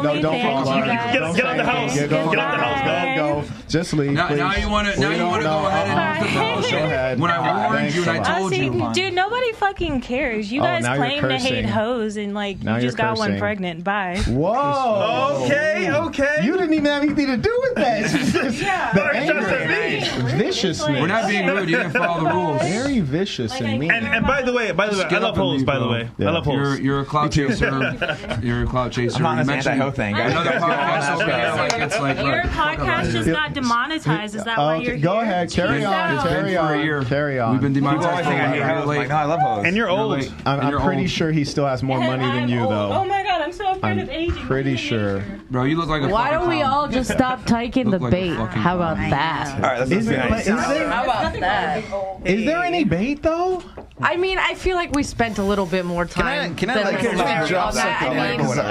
don't fall apart. Get out the house. Get out the house. Go. Just leave. Now you want to go ahead and go ahead. When I warned you and I told you. Dude, nobody fucking cares. You guys claim to hate hoes and like you just got one pregnant. Bye. Whoa. Okay. You didn't even have anything to do with that. Yeah. The anger, viciousness. We're not being rude. You didn't follow the rules. Very vicious and mean. And by the way, I love hoes. By the way, I love hoes. You're a clout chaser. You're a clout chaser. I'm on this anti-hoe thing, guys. Another podcast over here. Like it's like your podcast just got demonetized. Is that why you're here? Go ahead. Carry on. We've been demonetized. I hate hoes. Like, no, I love hoes. And you're old. I'm pretty sure he still has more money than you, though. Oh my god, I'm so afraid of aging. Pretty sure. Bro, you look like a Why don't we all just stop taking the bait? How about that? All right, let's be nice. How about that? Is there any bait, though? I mean, I feel like we spent a little bit more time. Can I drop something?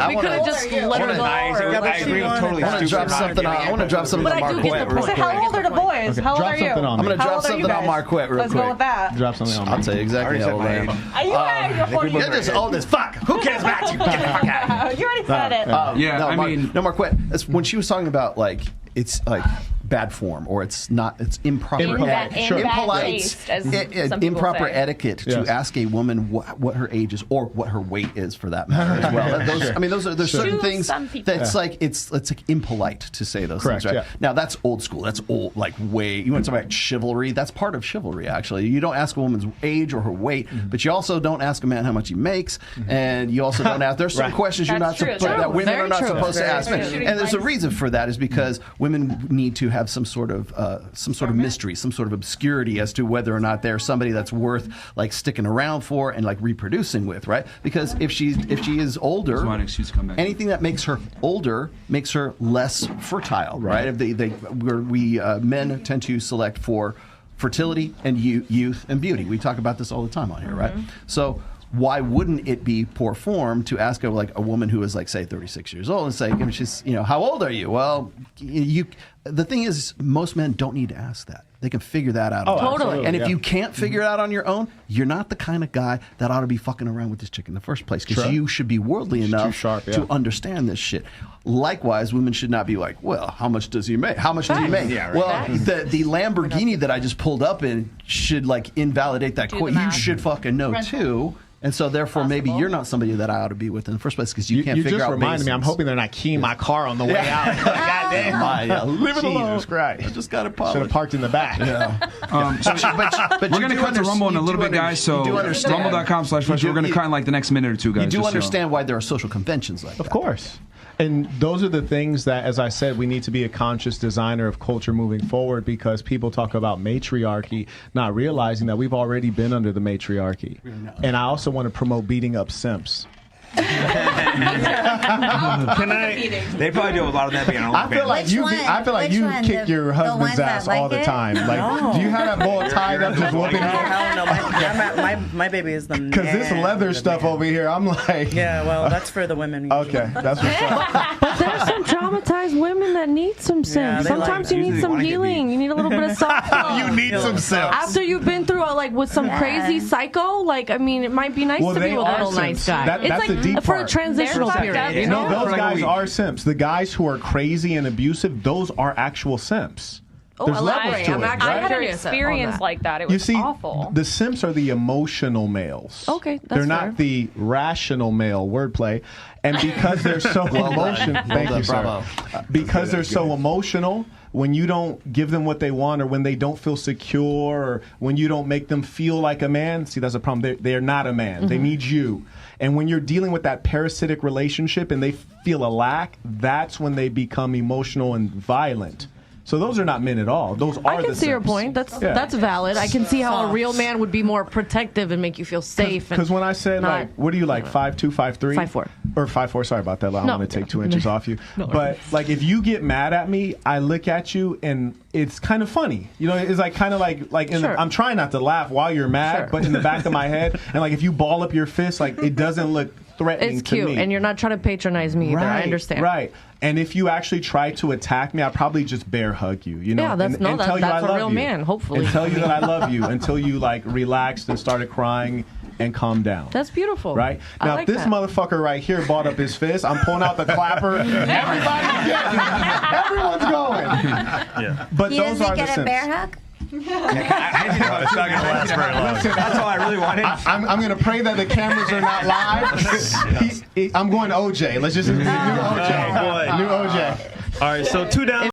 We could have just let her go. I agree with totally stupid. I want to drop something on Marquette. So how old are the boys? How old are you? I'm going to drop something on Marquette real quick. Let's go with that. Drop something on I'll tell you exactly how old I am. You're just old as fuck. Who cares about you? Get the fuck out of here. You already said it. No, Marquette. When she was talking about like it's like bad form or it's improper improper etiquette to ask a woman what her age is or what her weight is for that matter as well. There's certain things that's like it's like impolite to say those things, right? Now that's old school. That's old, like way. You want to talk about chivalry? That's part of chivalry, actually. You don't ask a woman's age or her weight, but you also don't ask a man how much he makes, and you also don't ask. There's some questions that women are not supposed to ask men, and there's a reason for that. Is because women need to have some sort of mystery, some sort of obscurity as to whether or not they're somebody that's worth like sticking around for and like reproducing with, right? Because if she is older, anything that makes her older makes her less fertile, right? Men tend to select for fertility and youth and beauty. We talk about this all the time on here, right? So why wouldn't it be poor form to ask a woman who is like say 36 years old and say, she's how old are you? Well, the thing is, most men don't need to ask that. They can figure that out. Totally. And if you can't figure it out on your own, you're not the kind of guy that ought to be fucking around with this chick in the first place, because you should be worldly enough to understand this shit. Likewise, women should not be like, well, how much does he make? How much does he make? Yeah, right. Well, the Lamborghini that I just pulled up in should like invalidate that quote. You should fucking know too. And so, therefore, maybe you're not somebody that I ought to be with in the first place because you can't figure out. You just reminded me. I'm hoping they're not keying my car on the way out. Goddamn! Leave it alone. Jesus Christ! I just got a polish. Should have parked in the back. But we're going to cut to Rumble in a little bit, guys. So rumble.com/fresh. We're going to cut in like the next minute or two, guys. You do understand why there are social conventions like that. Of course. And those are the things that, as I said, we need to be a conscious designer of culture moving forward, because people talk about matriarchy, not realizing that we've already been under the matriarchy. And I also want to promote beating up simps. They probably do a lot of that being on I feel like you kick your husband's ass all the time. Like, do you have that bull tied up just whooping No, my baby is the man. Because this leather stuff over here, I'm like... Yeah, well, that's for the women. Usually. Okay, that's what's up. But there's some traumatized women that need some simps. Sometimes you need some healing. You need a little bit of soft love. You need some simps. After you've been through with some crazy psycho, like, I mean, it might be nice to be with a little nice guy. It's like for a transitional period. No, those guys are simps. The guys who are crazy and abusive, those are actual simps. There's levels to it. I had an experience like that. It was awful. The simps are the emotional males. Okay, that's They're not the rational male. Wordplay. And because they're so emotional, thank you, sir. Because they're so emotional, when you don't give them what they want, or when they don't feel secure, or when you don't make them feel like a man, see, that's a problem. They're not a man. They need you. And when you're dealing with that parasitic relationship and they feel a lack, that's when they become emotional and violent. So those are not men at all. Those are the I can see your point. That's valid. I can see how a real man would be more protective and make you feel safe. Because when I said, like, what are you, like, 5'2", 5'3"? 5'4". Or 5'4", sorry about that. I don't want to take 2 inches off you. But, like, if you get mad at me, I look at you and it's kind of funny. You know, it's like kind of like I'm trying not to laugh while you're mad, but in the back of my head, and, like, if you ball up your fist, like, it doesn't look threatening to me. It's cute, and you're not trying to patronize me either. I understand. Right. And if you actually try to attack me, I'll probably just bear hug you. You know, yeah, that's a real man. Hopefully, and tell you that I love you until you like relaxed and started crying and calm down. That's beautiful. Right? Now, like if this motherfucker right here brought up his fist, I'm pulling out the clapper. Everybody's getting it. Everyone's going. Yeah. But He those are doesn't the get a bear hug? It's not going to last very long. That's all I really wanted. I'm going to pray that the cameras are not live. I'm going OJ. Let's just new OJ. Oh, boy. New OJ. All right, so 2 down.